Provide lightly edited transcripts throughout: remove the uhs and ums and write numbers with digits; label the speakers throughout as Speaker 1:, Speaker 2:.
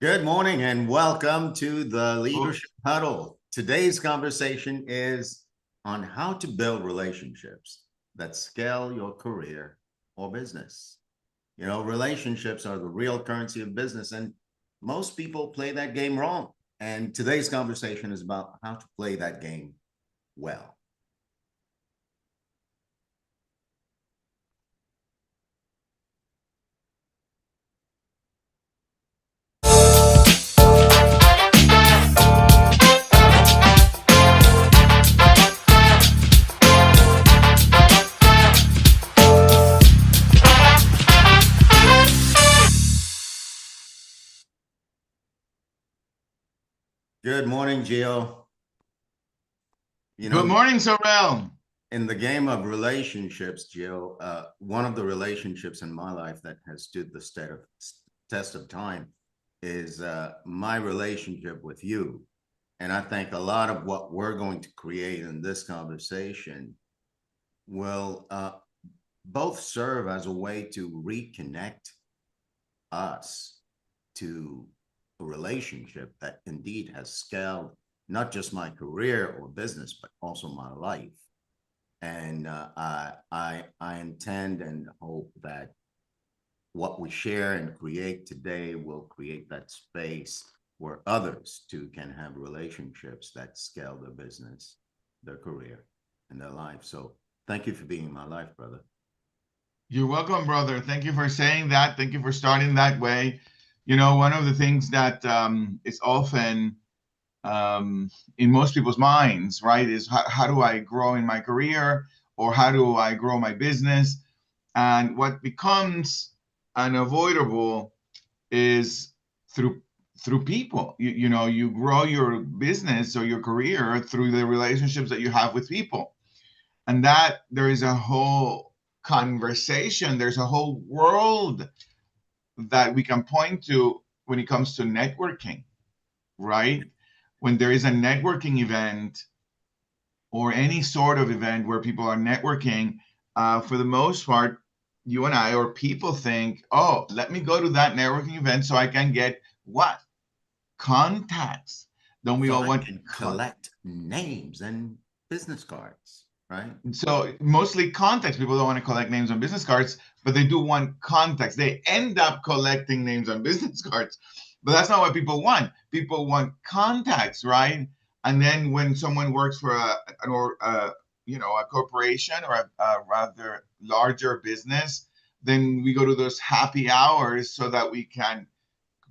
Speaker 1: Good morning and welcome to the Leadership Huddle. Today's conversation is on how to build relationships that scale your career or business. You know, relationships are the real currency of business, and most people play that game wrong. And today's conversation is about how to play that game well. Good morning, Gio.
Speaker 2: Good morning, Saurel.
Speaker 1: In the game of relationships, Gio, one of the relationships in my life that has stood the test of time is my relationship with you. And I think a lot of what we're going to create in this conversation will both serve as a way to reconnect us to a relationship that indeed has scaled not just my career or business, but also my life. And I intend and hope that what we share and create today will create that space where others too can have relationships that scale their business, their career, and their life. So thank you for being in my life, brother.
Speaker 2: You're welcome, brother. Thank you for saying that. Thank you for starting that way. You know, one of the things that is often in most people's minds, right, is how do I grow in my career, or how do I grow my business? And what becomes unavoidable is through people. You grow your business or your career through the relationships that you have with people, and that there is a whole conversation, there's a whole world that we can point to when it comes to networking, right? When there is a networking event or any sort of event where people are networking, for the most part, you and I or people think, oh, let me go to that networking event so I can get what? Contacts. Don't we
Speaker 1: So
Speaker 2: all
Speaker 1: I
Speaker 2: want
Speaker 1: can collect names and business cards, right?
Speaker 2: So mostly contacts. People don't want to collect names on business cards, but they do want contacts. They end up collecting names on business cards, but that's not what people want. People want contacts, right? And then when someone works for a corporation or a rather larger business, then we go to those happy hours so that we can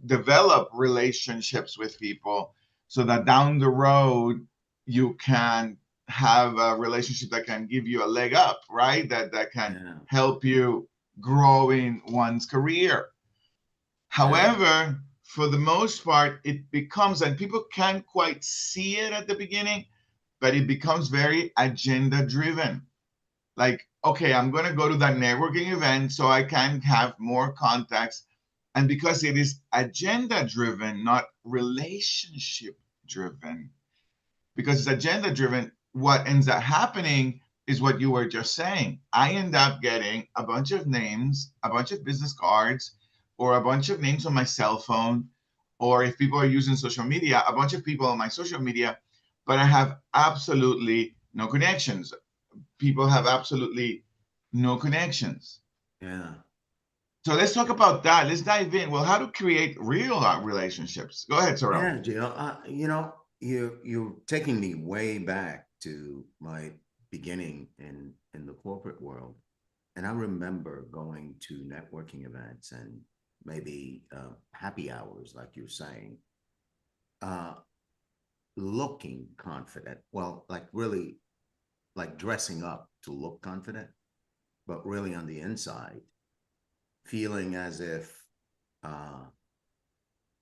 Speaker 2: develop relationships with people, so that down the road you can have a relationship that can give you a leg up, right? That can help you grow in one's career. However, for the most part, it becomes, and people can't quite see it at the beginning, but it becomes very agenda driven. Like, okay, I'm going to go to that networking event so I can have more contacts. And because it is agenda driven, not relationship driven, because it's agenda driven, what ends up happening is what you were just saying. I end up getting a bunch of names, a bunch of business cards, or a bunch of names on my cell phone, or if people are using social media, a bunch of people on my social media, but I have absolutely no connections. People have absolutely no connections.
Speaker 1: Yeah.
Speaker 2: So let's talk about that. Let's dive in. Well, how to create real relationships? Go ahead, Saurel.
Speaker 1: Yeah, Gio. You're taking me way back to my beginning in the corporate world, and I remember going to networking events and maybe happy hours, like you're saying, uh, looking confident. Well, like really, like dressing up to look confident, but really on the inside, feeling as if uh,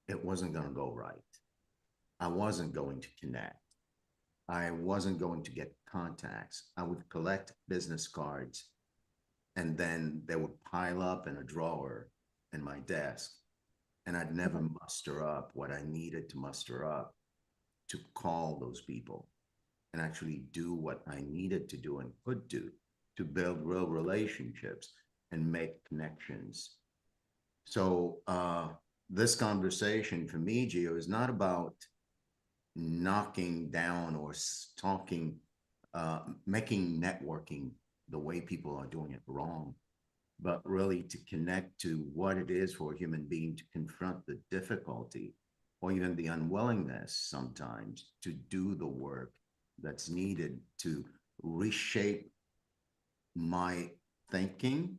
Speaker 1: it wasn't going to go right. I wasn't going to connect. I wasn't going to get contacts. I would collect business cards and then they would pile up in a drawer in my desk. And I'd never muster up what I needed to muster up to call those people and actually do what I needed to do and could do to build real relationships and make connections. So this conversation for me, Gio, is not about knocking down or talking, making networking the way people are doing it wrong, but really to connect to what it is for a human being to confront the difficulty or even the unwillingness sometimes to do the work that's needed to reshape my thinking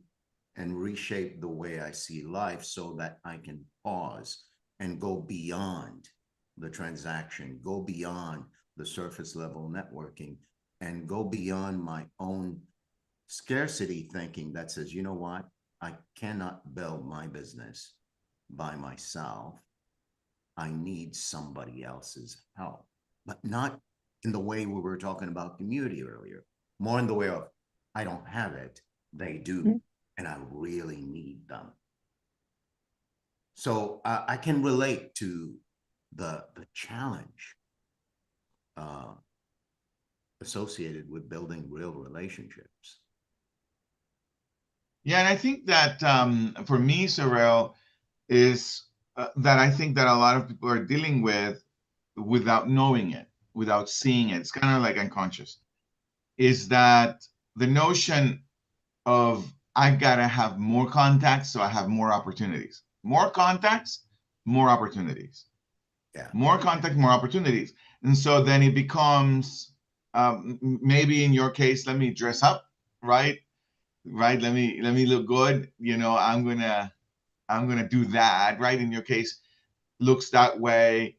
Speaker 1: and reshape the way I see life so that I can pause and go beyond the transaction, go beyond the surface level networking, and go beyond my own scarcity thinking that says, you know what, I cannot build my business by myself. I need somebody else's help, but not in the way we were talking about community earlier, more in the way of, I don't have it, they do, and I really need them. So I can relate to the challenge uh, associated with building real relationships.
Speaker 2: Yeah, and I think that for me, Saurel, is that I think that a lot of people are dealing with without knowing it, without seeing it. It's kind of like unconscious. Is that the notion of I gotta have more contacts so I have more opportunities. More contacts, more opportunities.
Speaker 1: Yeah.
Speaker 2: More contacts, more opportunities. And so then it becomes maybe in your case, let me dress up, right? Right. Let me look good. I'm gonna do that, right? In your case, looks that way.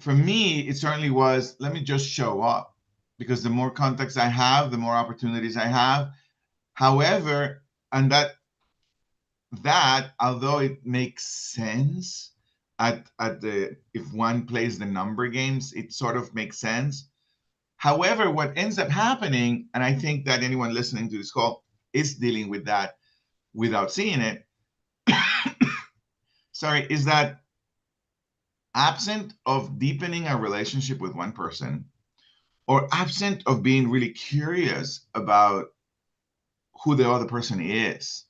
Speaker 2: For me, it certainly was, let me just show up, because the more contacts I have, the more opportunities I have. However, and that although it makes sense at the if one plays the number games, it sort of makes sense. However, what ends up happening, and I think that anyone listening to this call is dealing with that without seeing it, sorry, is that absent of deepening a relationship with one person, or absent of being really curious about who the other person is,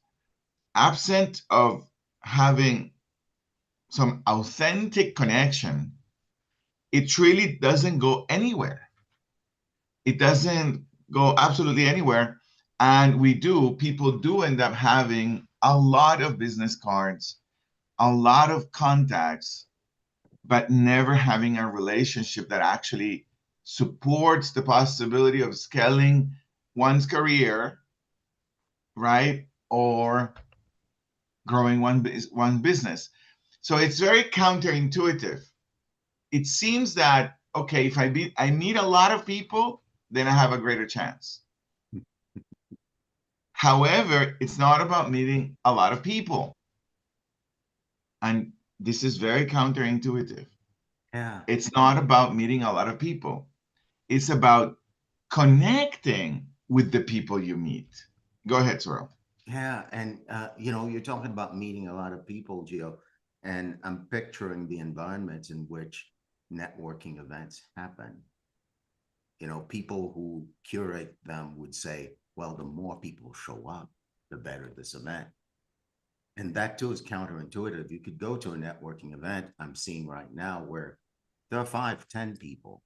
Speaker 2: absent of having some authentic connection, it really doesn't go anywhere. It doesn't go absolutely anywhere. And people do end up having a lot of business cards, a lot of contacts, but never having a relationship that actually supports the possibility of scaling one's career, right? Or growing one business. So it's very counterintuitive. It seems that, okay, if I meet a lot of people, then I have a greater chance. However, it's not about meeting a lot of people. And this is very counterintuitive.
Speaker 1: Yeah.
Speaker 2: It's not about meeting a lot of people. It's about connecting with the people you meet. Go ahead, Saurel.
Speaker 1: Yeah. And, you're talking about meeting a lot of people, Gio, and I'm picturing the environments in which networking events happen. People who curate them would say, well, the more people show up, the better this event. And that too is counterintuitive. You could go to a networking event I'm seeing right now where there are 5, 10 people,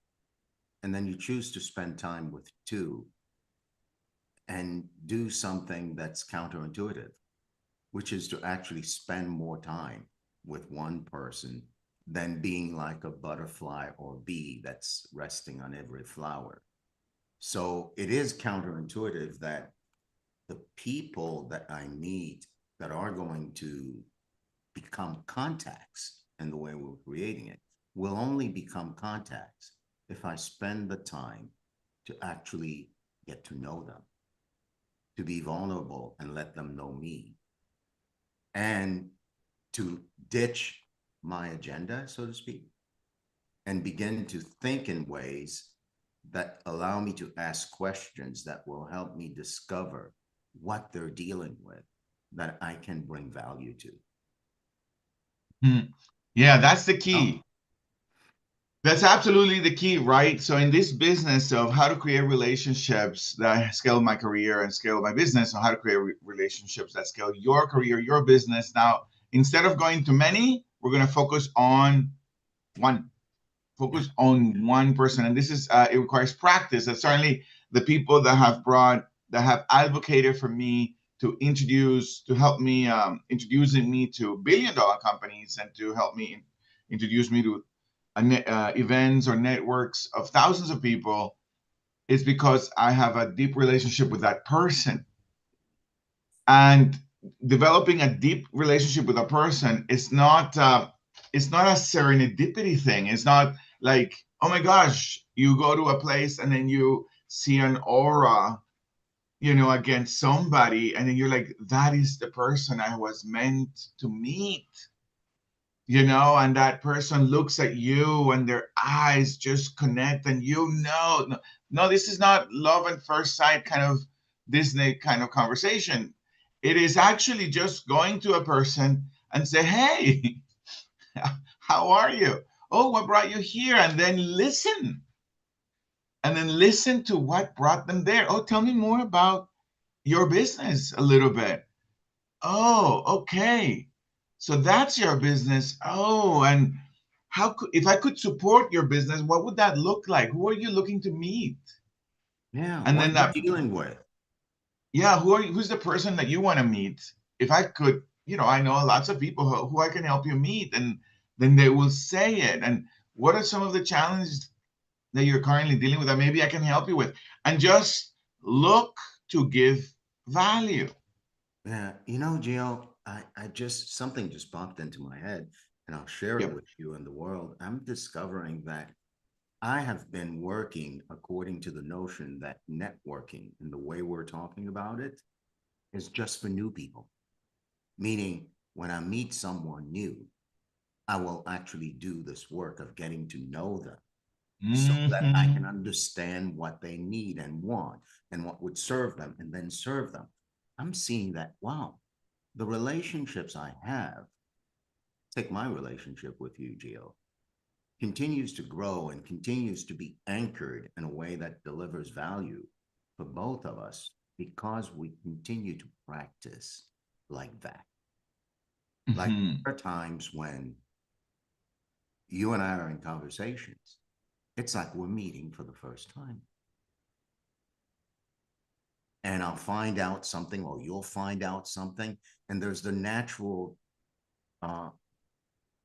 Speaker 1: and then you choose to spend time with two and do something that's counterintuitive, which is to actually spend more time with one person than being like a butterfly or bee that's resting on every flower. So it is counterintuitive that the people that I meet that are going to become contacts in the way we're creating it will only become contacts if I spend the time to actually get to know them, to be vulnerable and let them know me, and to ditch my agenda, so to speak, and begin to think in ways that allow me to ask questions that will help me discover what they're dealing with that I can bring value to.
Speaker 2: Yeah, that's the
Speaker 1: Oh,
Speaker 2: key. That's absolutely the key, right? So in this business of how to create relationships that scale my career and scale my business, or how to create relationships that scale your career, your business. Now, instead of going to many, we're going to focus on one. Focus on one person, and this is it requires practice. And certainly, the people that have advocated for me to help me introducing me to billion-dollar companies and to help me introduce me to events or networks of thousands of people, is because I have a deep relationship with that person. And developing a deep relationship with a person is not it's not a serendipity thing. It's not like, oh my gosh, you go to a place and then you see an aura, against somebody, and then you're like, that is the person I was meant to meet. And that person looks at you and their eyes just connect, and no, this is not love at first sight kind of Disney kind of conversation. It is actually just going to a person and say, hey, how are you? Oh, what brought you here? And then listen. And then listen to what brought them there. Oh, tell me more about your business a little bit. Oh, okay. So that's your business. Oh, and if I could support your business, what would that look like? Who are you looking to meet?
Speaker 1: Yeah.
Speaker 2: And
Speaker 1: What
Speaker 2: then
Speaker 1: are you dealing with?
Speaker 2: yeah, who's the person that you want to meet? If I could, I know lots of people who I can help you meet, and then they will say it. And what are some of the challenges that you're currently dealing with that maybe I can help you with? And just look to give value.
Speaker 1: Yeah. Gio, something just popped into my head, and I'll share it
Speaker 2: Yep.
Speaker 1: with you and the world. I'm discovering that I have been working according to the notion that networking and the way we're talking about it is just for new people. Meaning, when I meet someone new, I will actually do this work of getting to know them so that I can
Speaker 2: Hmm.
Speaker 1: understand what they need and want and what would serve them and then serve them. I'm seeing that, wow, the relationships I have, take my relationship with you, Gio, continues to grow and continues to be anchored in a way that delivers value for both of us because we continue to practice like that. Like,
Speaker 2: Hmm.
Speaker 1: there are times when you and I are in conversations, it's like we're meeting for the first time. And I'll find out something, or you'll find out something, and there's the natural uh,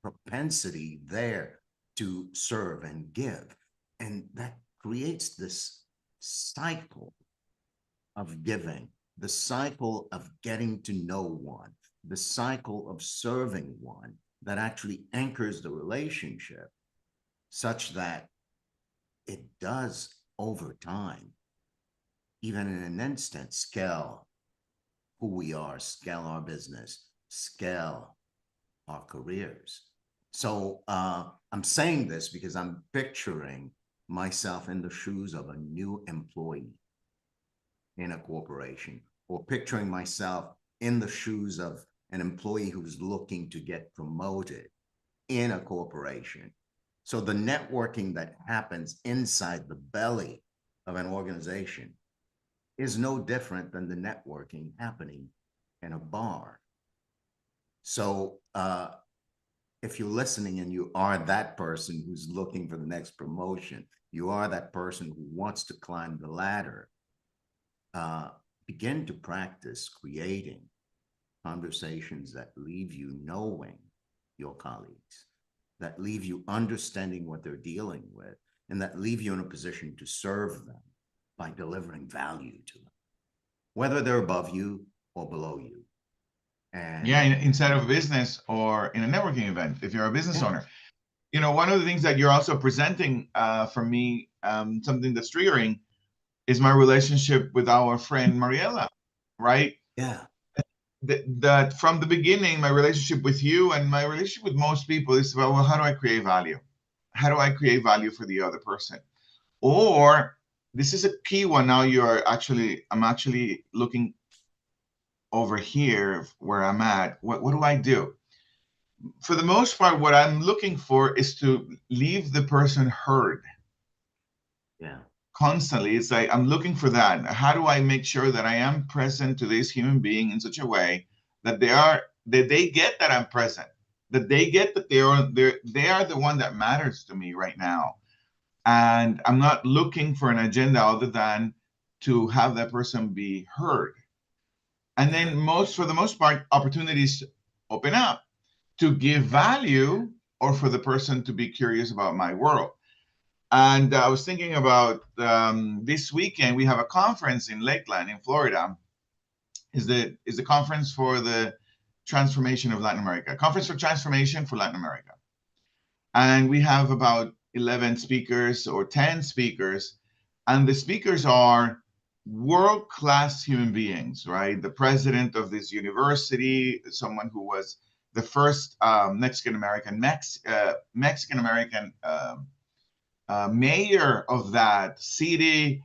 Speaker 1: propensity there to serve and give. And that creates this cycle of giving, the cycle of getting to know one, the cycle of serving one that actually anchors the relationship such that it does over time, even in an instant, scale who we are, scale our business, scale our careers. So I'm saying this because I'm picturing myself in the shoes of a new employee in a corporation, or picturing myself in the shoes of an employee who's looking to get promoted in a corporation. So the networking that happens inside the belly of an organization is no different than the networking happening in a bar. So if you're listening and you are that person who's looking for the next promotion, you are that person who wants to climb the ladder, uh, begin to practice creating conversations that leave you knowing your colleagues, that leave you understanding what they're dealing with, and that leave you in a position to serve them by delivering value to them, whether they're above you or below you.
Speaker 2: Yeah,
Speaker 1: And
Speaker 2: inside of a business or in a networking event, if you're a business
Speaker 1: yeah,
Speaker 2: owner. One of the things that you're also presenting for me, something that's triggering, is my relationship with our friend Mariela, right?
Speaker 1: yeah,
Speaker 2: That from the beginning, my relationship with you and my relationship with most people is about, well, how do I create value? How do I create value for the other person? Or this is a key one. Now I'm actually looking over here where I'm at. What do I do? For the most part, what I'm looking for is to leave the person heard
Speaker 1: yeah,
Speaker 2: constantly. It's like I'm looking for that. How do I make sure that I am present to this human being in such a way that they get that I'm present? that they get that they are the one that matters to me right now. And I'm not looking for an agenda other than to have that person be heard. And then for the most part, opportunities open up to give value or for the person to be curious about my world. And I was thinking about this weekend, we have a conference in Lakeland in Florida. Is the conference for the transformation of Latin America, conference for transformation for Latin America. And we have about 11 speakers or 10 speakers. And the speakers are world-class human beings, right? The president of this university, someone who was the first Mexican-American mayor of that city.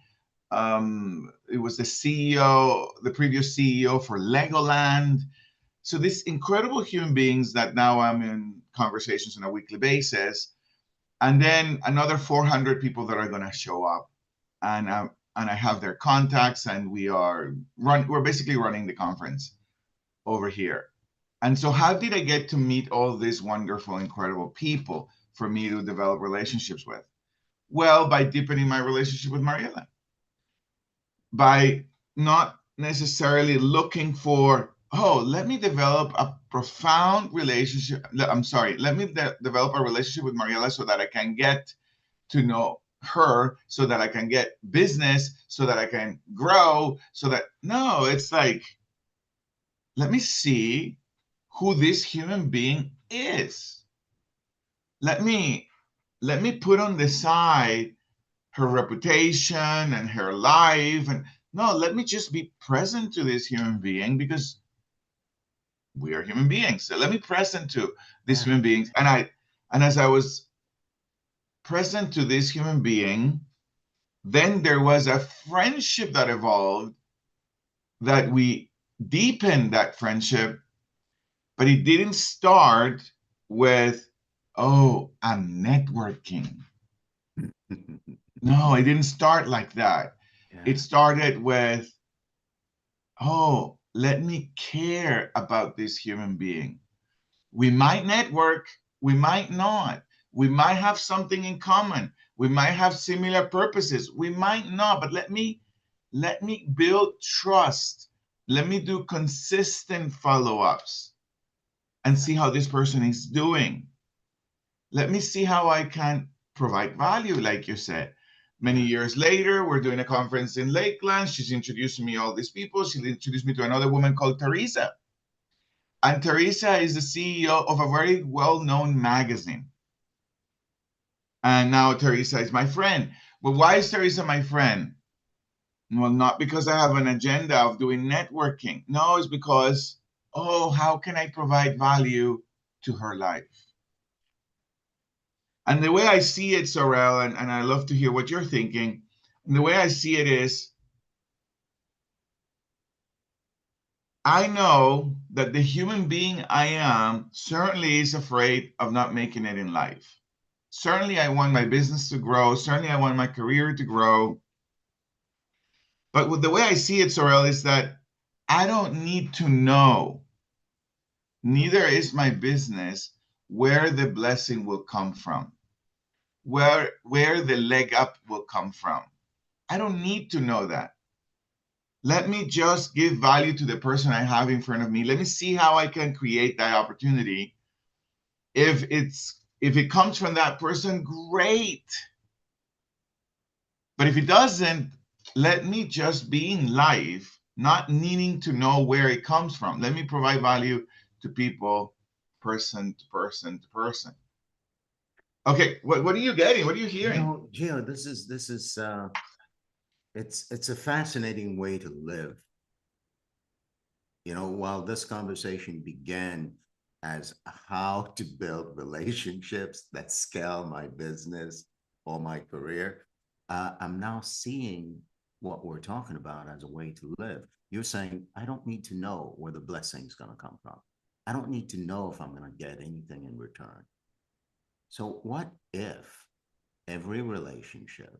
Speaker 2: It was the CEO, the previous CEO for Legoland. So these incredible human beings that now I'm in conversations on a weekly basis, and then another 400 people that are going to show up, and I have their contacts, and we're basically running the conference over here. And so how did I get to meet all these wonderful, incredible people for me to develop relationships with? Well, by deepening my relationship with Mariela, by not necessarily looking for, oh, let me develop a profound relationship. I'm sorry, let me develop a relationship with Mariela so that I can get to know her, so that I can get business, so that I can grow, no, it's like, let me see who this human being is. Let me put on the side her reputation and her life, and no, let me just be present to this human being, because we are human beings. So let me present to this human being. And as I was present to this human being, then there was a friendship that evolved, that we deepened that friendship, but it didn't start with, oh, I'm networking. No, it didn't start like that. It started with, oh, let me care about this human being. We might network, we might not. We might have something in common. We might have similar purposes. We might not, but let me build trust. Let me do consistent follow-ups and see how this person is doing. Let me see how I can provide value, like you said. Many years later, we're doing a conference in Lakeland. She's introducing me all these people. She introduced me to another woman called Teresa. And Teresa is the CEO of a very well-known magazine. And now Teresa is my friend. But why is Teresa my friend? Well, not because I have an agenda of doing networking. No, it's because, oh, how can I provide value to her life? And the way I see it, Saurel, and I love to hear what you're thinking, and the way I see it is, I know that the human being I am certainly is afraid of not making it in life. Certainly, I want my business to grow. Certainly, I want my career to grow. But with the way I see it, Saurel, is that I don't need to know, neither is my business, where the blessing will come from, where the leg up will come from. I don't need to know that. Let me just give value to the person I have in front of me. Let me see how I can create that opportunity. If it comes from that person, great. But if it doesn't, let me just be in life, not needing to know where it comes from. Let me provide value to people, person to person to person. Okay, what are you getting? What are you hearing?
Speaker 1: Gio, this is it's a fascinating way to live. While this conversation began as how to build relationships that scale my business or my career, I'm now seeing what we're talking about as a way to live. You're saying, I don't need to know where the blessing's going to come from. I don't need to know if I'm going to get anything in return. So what if every relationship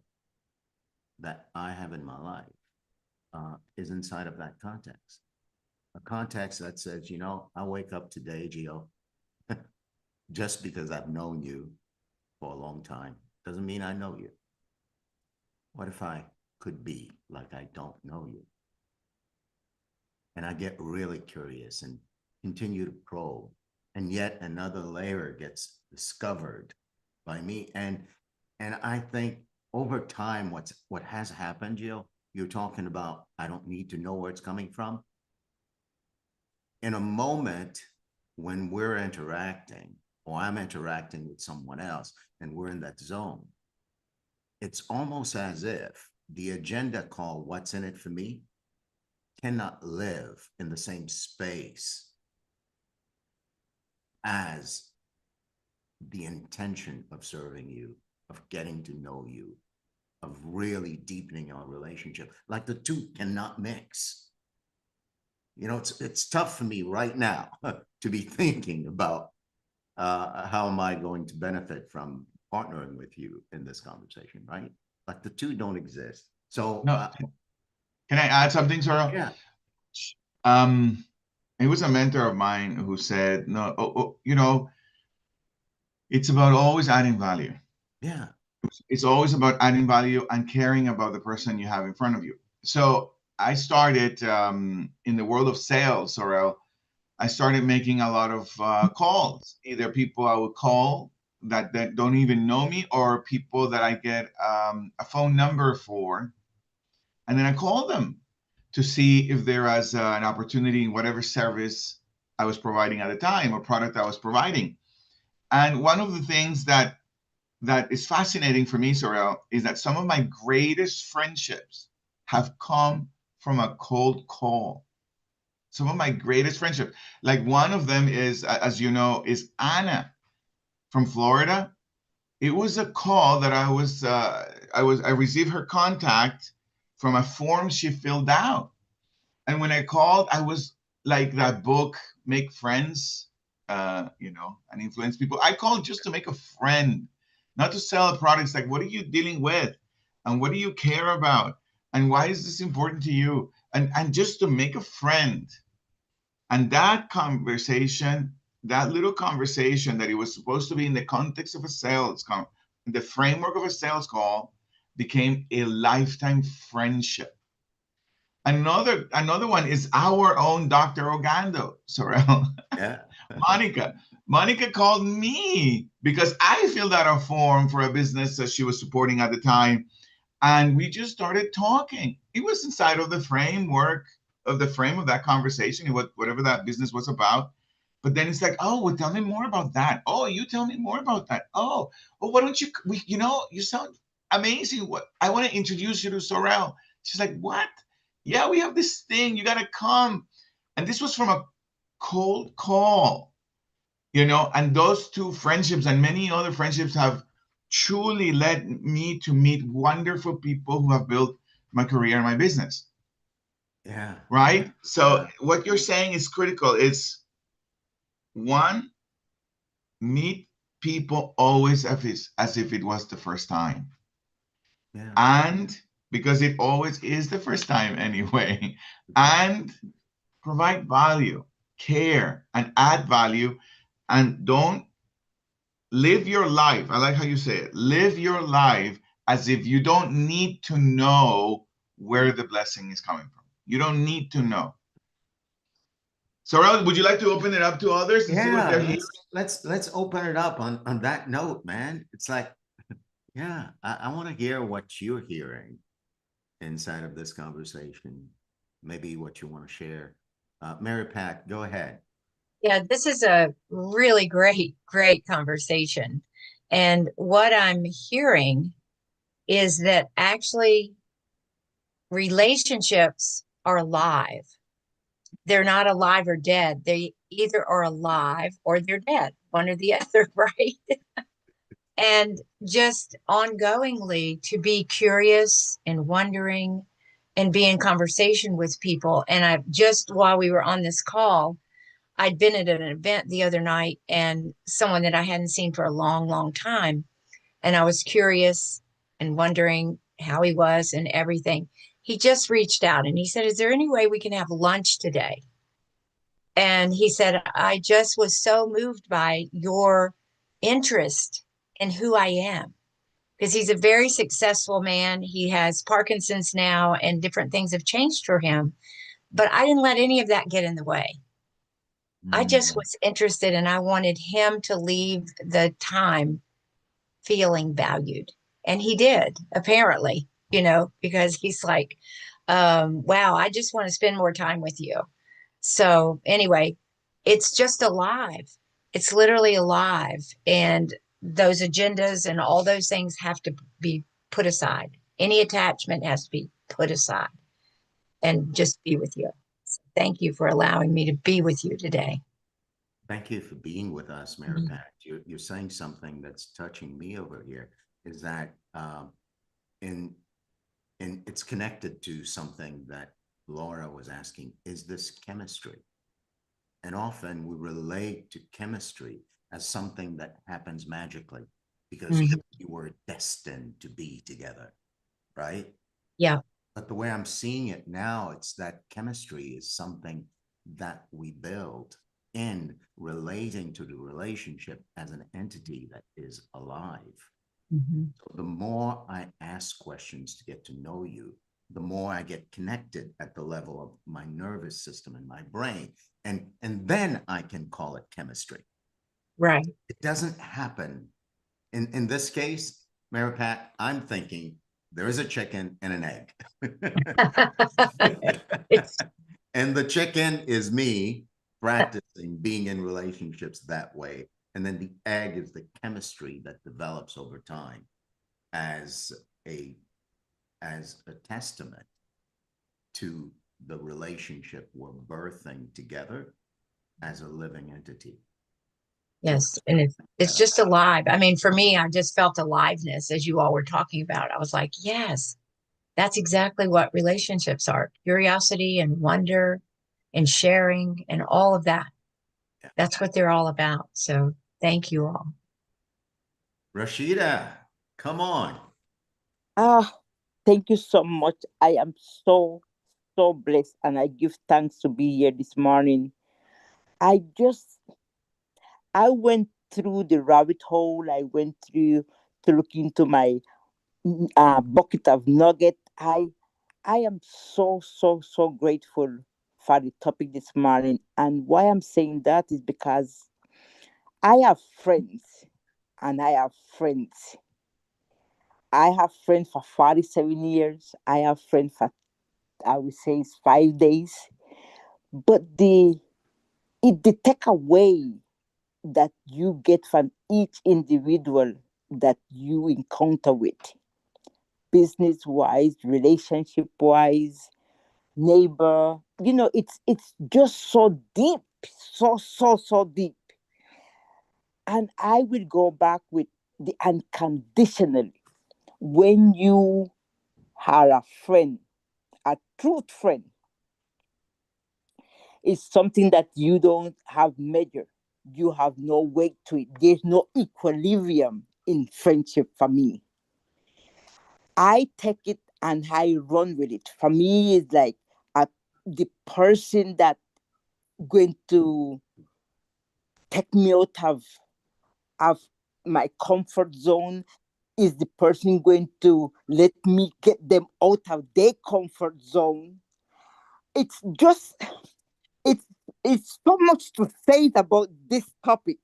Speaker 1: that I have in my life is inside of that context? A context that says, I wake up today, Gio, just because I've known you for a long time doesn't mean I know you. What if I could be like I don't know you? And I get really curious and continue to probe. And yet another layer gets discovered by me. And I think over time, what has happened, Jill, you're talking about, I don't need to know where it's coming from. In a moment when we're interacting, or I'm interacting with someone else, and we're in that zone, it's almost as if the agenda called "What's in it for me" cannot live in the same space as the intention of serving you, of getting to know you, of really deepening our relationship. Like the two cannot mix. You know, it's tough for me right now to be thinking about how am I going to benefit from partnering with you in this conversation, right? Like the two don't exist. So
Speaker 2: No, can I add something, Saurel?
Speaker 1: yeah,
Speaker 2: Um, it was a mentor of mine who said, "No, it's about always adding value.
Speaker 1: yeah,
Speaker 2: It's always about adding value and caring about the person you have in front of you." So I started in the world of sales, Sorrel. I started making a lot of calls, either people I would call that don't even know me, or people that I get a phone number for, and then I call them to see if there is an opportunity in whatever service I was providing at the time or product I was providing. And one of the things that is fascinating for me, Sorrel, is that some of my greatest friendships have come from a cold call. Some of my greatest friendships, like one of them is, as you know, is Anna from Florida. It was a call that I received her contact from a form she filled out. And when I called, I was like that book, Make Friends, and influence people. I called just to make a friend, not to sell a product. It's like, what are you dealing with? And what do you care about? And why is this important to you? And just to make a friend. And that conversation, that little conversation that it was supposed to be in the context of a in the framework of a sales call, became a lifetime friendship. Another one is our own Dr. Ogando, Sorrel.
Speaker 1: yeah,
Speaker 2: Monica. Monica called me because I filled out a form for a business that she was supporting at the time. And we just started talking. It was inside of the framework of the frame of that conversation, whatever that business was about. But then it's like, oh, well, tell me more about that. Oh, you tell me more about that. Oh, well, why don't you, you sound amazing. What I want to introduce you to Sorrel. She's like, what? Yeah, we have this thing. You got to come. And this was from a cold call, and those two friendships and many other friendships have truly led me to meet wonderful people who have built my career and my business.
Speaker 1: yeah,
Speaker 2: Right? So
Speaker 1: yeah,
Speaker 2: what you're saying is critical. It's one, meet people always as if it was the first time.
Speaker 1: yeah,
Speaker 2: And because it always is the first time anyway. And provide value, care, and add value. And don't live your life. I like how you say it. Live your life as if you don't need to know where the blessing is coming from. You don't need to know. Sorrel, would you like to open it up to others and see what
Speaker 1: yeah.
Speaker 2: they're hearing?
Speaker 1: Let's open it up on that note, man. It's like, yeah, I want to hear what you're hearing inside of this conversation. Maybe what you want to share. Mary Pat, go ahead.
Speaker 3: Yeah, this is a really great conversation. And what I'm hearing is that actually relationships are alive. They're not alive or dead. They either are alive or they're dead, one or the other, right? And just ongoingly to be curious and wondering and be in conversation with people. And I just while we were on this call, I'd been at an event the other night and someone that I hadn't seen for a long time. And I was curious and wondering how he was and everything. He just reached out and he said, "Is there any way we can have lunch today?" And he said, I just was so moved by your interest in who I am. Because he's a very successful man. He has Parkinson's now, and different things have changed for him. But I didn't let any of that get in the way. I just
Speaker 1: Mm.
Speaker 3: was interested, and I wanted him to leave the time feeling valued. And he did, apparently, because he's like, wow, I just want to spend more time with you. So, anyway, it's just alive. It's literally alive. And those agendas and all those things have to be put aside. Any attachment has to be put aside and just be with you. So thank you for allowing me to be with you today.
Speaker 1: Thank you for being with us, Mary
Speaker 3: Mhm.
Speaker 1: Pat. You're saying something that's touching me over here, is that in and it's connected to something that Laura was asking, is this chemistry? And often we relate to chemistry as something that happens magically because
Speaker 3: Mhm.
Speaker 1: you were destined to be together, right?
Speaker 3: Yeah.
Speaker 1: But the way I'm seeing it now, it's that chemistry is something that we build in relating to the relationship as an entity that is alive.
Speaker 3: Mhm.
Speaker 1: So the more I ask questions to get to know you, the more I get connected at the level of my nervous system and my brain. And then I can call it chemistry.
Speaker 3: Right.
Speaker 1: It doesn't happen. In this case, Mary Pat, I'm thinking there is a chicken and an egg.
Speaker 3: It's
Speaker 1: And the chicken is me practicing being in relationships that way. And then the egg is the chemistry that develops over time as a as a testament to the relationship we're birthing together as a living entity. So
Speaker 3: yes, and it's just alive. I mean, for me, I just felt aliveness as you all were talking about. I was like, yes, that's exactly what relationships are. Curiosity and wonder and sharing and all of that.
Speaker 1: yeah.
Speaker 3: That's what they're all about. So thank you all.
Speaker 1: Rashida, come on.
Speaker 4: Ah, thank you so much. I am so, so blessed, and I give thanks to be here this morning. I just, I went through the rabbit hole. I went through to look into my bucket of nugget. I am so, so, so grateful for the topic this morning. And why I'm saying that is because I have friends, and I have friends. I have friends for 47 years. I have friends for, I would say, it's 5 days. But the takeaway that you get from each individual that you encounter with, business wise, relationship wise, neighbor, it's just so deep, so, so, so deep. And I will go back with the unconditional. When you are a friend, a true friend, is something that you don't have measure. You have no weight to it. There's no equilibrium in friendship for me. I take it and I run with it. For me, it's like the person that going to take me out of my comfort zone is the person going to let me get them out of their comfort zone. It's just it's it's so much to say about this topic.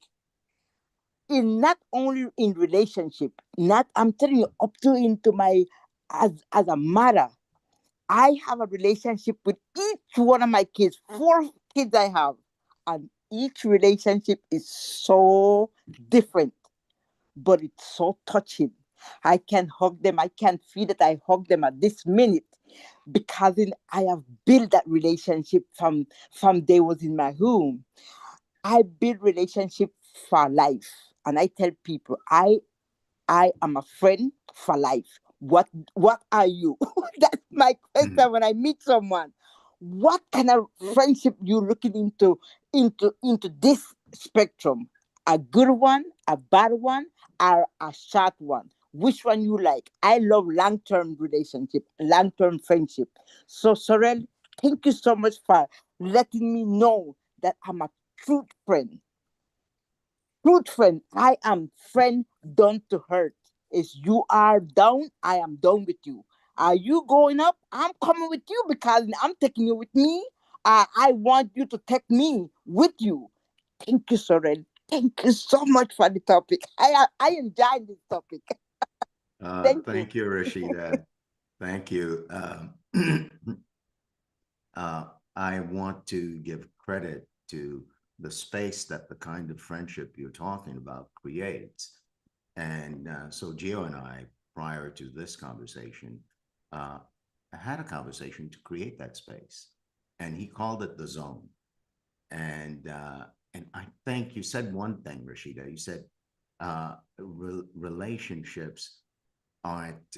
Speaker 4: In not only in relationship, not I'm telling you up to into my as a mother. I have a relationship with each one of my kids, 4 kids I have, and each relationship is so different, but it's so touching. I can hug them. I can feel that I hug them at this minute because I have built that relationship from they was in my home. I build relationship for life, and I tell people I am a friend for life. What are you? That's my
Speaker 1: Mhm.
Speaker 4: question when I meet someone. What kind of friendship you looking into this spectrum? A good one, a bad one, or a short one? Which one you like? I love long-term relationship, long-term friendship. So Sorel, thank you so much for letting me know that I'm a truth friend. Truth friend. I am friend done to hurt. If you are down, I am down with you. Are you going up? I'm coming with you because I'm taking you with me. I want you to take me with you. Thank you, Saurel. Thank you so much for the topic. I enjoyed this topic. Thank you.
Speaker 1: Thank you, Rashida. Thank you. I want to give credit to the space that the kind of friendship you're talking about creates. And so Gio and I, prior to this conversation, had a conversation to create that space. And he called it the zone. And I think you said one thing, Rashida. You said relationships aren't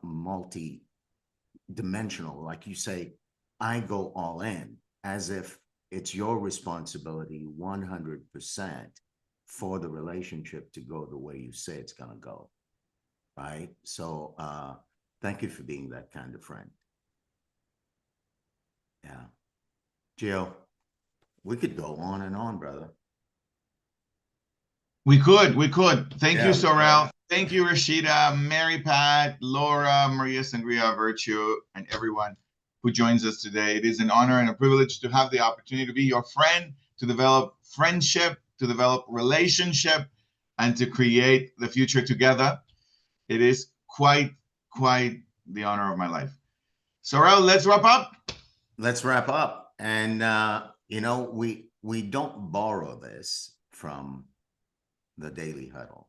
Speaker 1: multi-dimensional. Like you say, I go all in, as if it's your responsibility 100% for the relationship to go the way you say it's going to go. Right? So thank you for being that kind of friend. Yeah. Gio, we could go on and on, brother.
Speaker 2: We could. Thank
Speaker 1: Yeah,
Speaker 2: you, Saurel. Thank you, Rashida, Mary Pat, Laura, Maria Sangria, Virtue, and everyone who joins us today. It is an honor and a privilege to have the opportunity to be your friend, to develop friendship, to develop relationship, and to create the future together. It is quite the honor of my life. Saurel, let's wrap up.
Speaker 1: Let's wrap up. And you know, we don't borrow this from the Daily Huddle.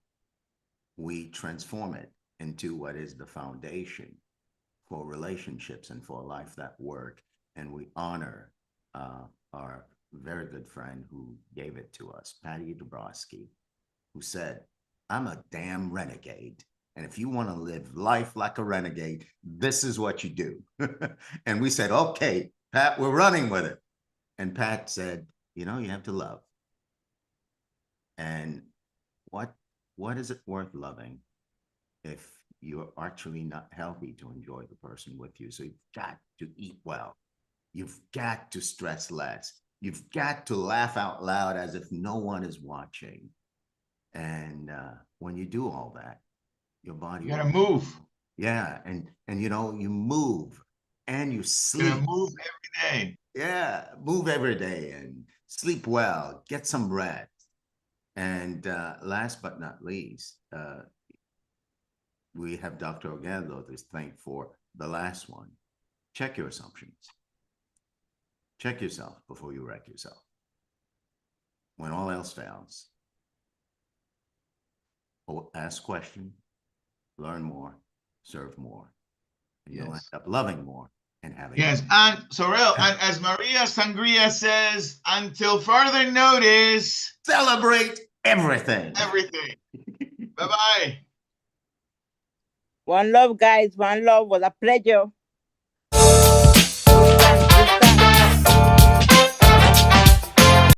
Speaker 1: We transform it into what is the foundation for relationships and for a life that work. And we honor our very good friend who gave it to us, Patty Dabrowski, who said, I'm a damn renegade. And if you want to live life like a renegade, this is what you do. And we said, okay, Pat, we're running with it. And Pat said, you know, you have to love. And what is it worth loving if you're actually not healthy to enjoy the person with you? So you've got to eat well. You've got to stress less. You've got to laugh out loud as if no one is watching. And when you do all that, your body.
Speaker 2: You gotta move.
Speaker 1: Yeah, and you know, you move and you sleep.
Speaker 2: You gotta move every day.
Speaker 1: Yeah, move every day and sleep well. Get some rest. And last but not least, we have Dr. Ogallo to thank for the last one. Check your assumptions. Check yourself before you wreck yourself. When all else fails, ask questions, learn more, serve more. And you'll end up loving more and having more.
Speaker 2: And Saurel, and as Maria Sangria says, until further notice,
Speaker 1: celebrate everything.
Speaker 2: Bye-bye.
Speaker 4: One love, guys. One love. Was a pleasure.